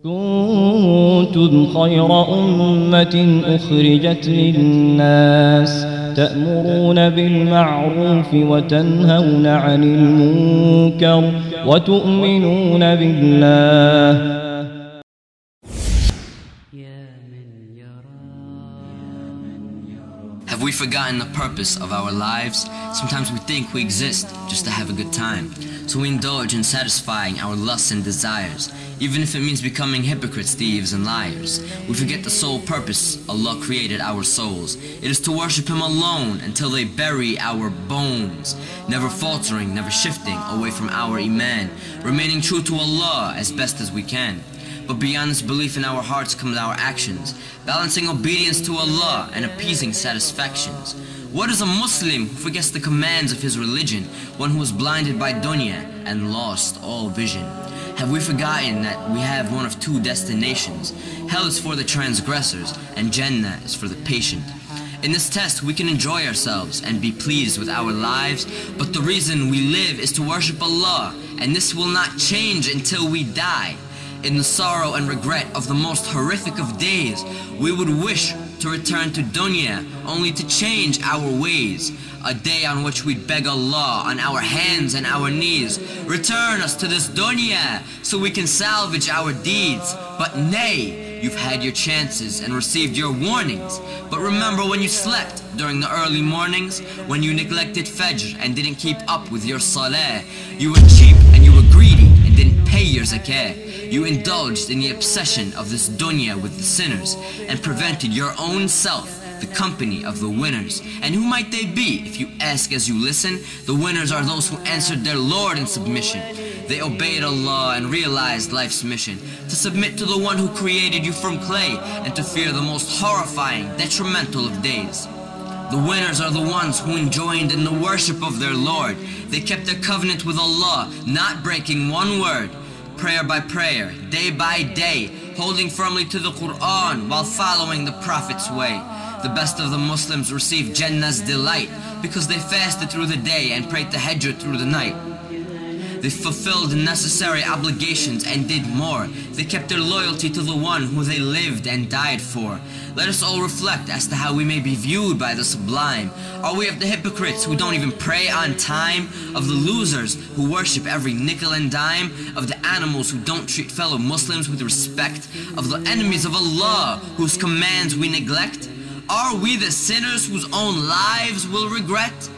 كنتم خير أمة أخرجت للناس تأمرون بالمعروف وتنهون عن المنكر وتؤمنون بالله. Have we forgotten the purpose of our lives? Sometimes we think we exist just to have a good time. So we indulge in satisfying our lusts and desires, even if it means becoming hypocrites, thieves, and liars. We forget the sole purpose Allah created our souls. It is to worship Him alone until they bury our bones, never faltering, never shifting away from our Iman, remaining true to Allah as best as we can. But beyond this belief in our hearts comes our actions, balancing obedience to Allah and appeasing satisfactions. What is a Muslim who forgets the commands of his religion, one who is blinded by Dunya and lost all vision? Have we forgotten that we have one of two destinations? Hell is for the transgressors and Jannah is for the patient. In this test we can enjoy ourselves and be pleased with our lives, but the reason we live is to worship Allah, and this will not change until we die. In the sorrow and regret of the most horrific of days, we would wish to return to Dunya, only to change our ways. A day on which we'd beg Allah on our hands and our knees, return us to this Dunya so we can salvage our deeds. But nay, you've had your chances and received your warnings. But remember when you slept during the early mornings, when you neglected Fajr and didn't keep up with your Salah. You were cheap and you were greedy and didn't pay your Zakah. You indulged in the obsession of this Dunya with the sinners and prevented your own self the company of the winners. And who might they be? If you ask as you listen, the winners are those who answered their Lord in submission. They obeyed Allah and realized life's mission, to submit to the one who created you from clay and to fear the most horrifying, detrimental of days. The winners are the ones who enjoined in the worship of their Lord. They kept their covenant with Allah, not breaking one word. Prayer by prayer, day by day, holding firmly to the Qur'an while following the Prophet's way. The best of the Muslims received Jannah's delight because they fasted through the day and prayed tahajjud through the night. They fulfilled the necessary obligations and did more. They kept their loyalty to the one who they lived and died for. Let us all reflect as to how we may be viewed by the sublime. Are we of the hypocrites who don't even pray on time? Of the losers who worship every nickel and dime? Of the animals who don't treat fellow Muslims with respect? Of the enemies of Allah whose commands we neglect? Are we the sinners whose own lives will regret?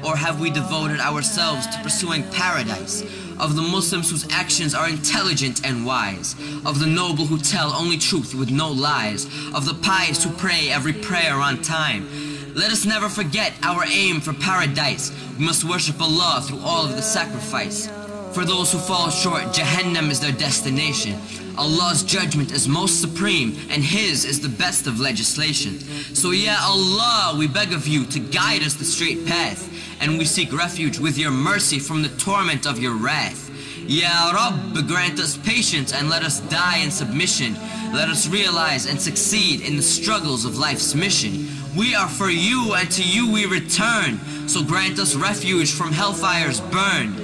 Or have we devoted ourselves to pursuing paradise? Of the Muslims whose actions are intelligent and wise? Of the noble who tell only truth with no lies? Of the pious who pray every prayer on time? Let us never forget our aim for paradise. We must worship Allah through all of the sacrifice. For those who fall short, Jahannam is their destination. Allah's judgment is most supreme, and His is the best of legislation. So Ya Allah, we beg of you to guide us the straight path, and we seek refuge with your mercy from the torment of your wrath. Ya Rabb, grant us patience and let us die in submission. Let us realize and succeed in the struggles of life's mission. We are for you and to you we return, so grant us refuge from hellfire's burn.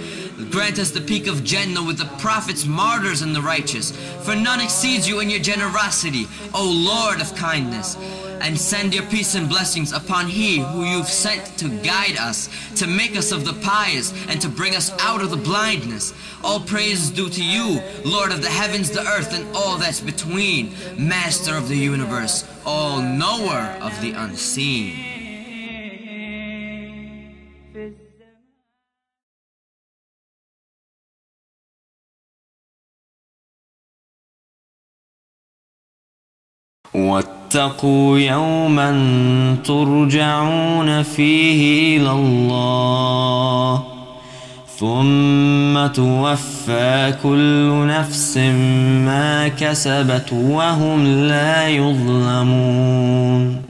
Grant us the peak of Jannah with the prophets, martyrs, and the righteous. For none exceeds you in your generosity, O Lord of kindness. And send your peace and blessings upon He who you've sent to guide us, to make us of the pious, and to bring us out of the blindness. All praise is due to you, Lord of the heavens, the earth, and all that's between, Master of the universe, all knower of the unseen. واتقوا يوما ترجعون فيه إلى الله ثم توفى كل نفس ما كسبت وهم لا يظلمون.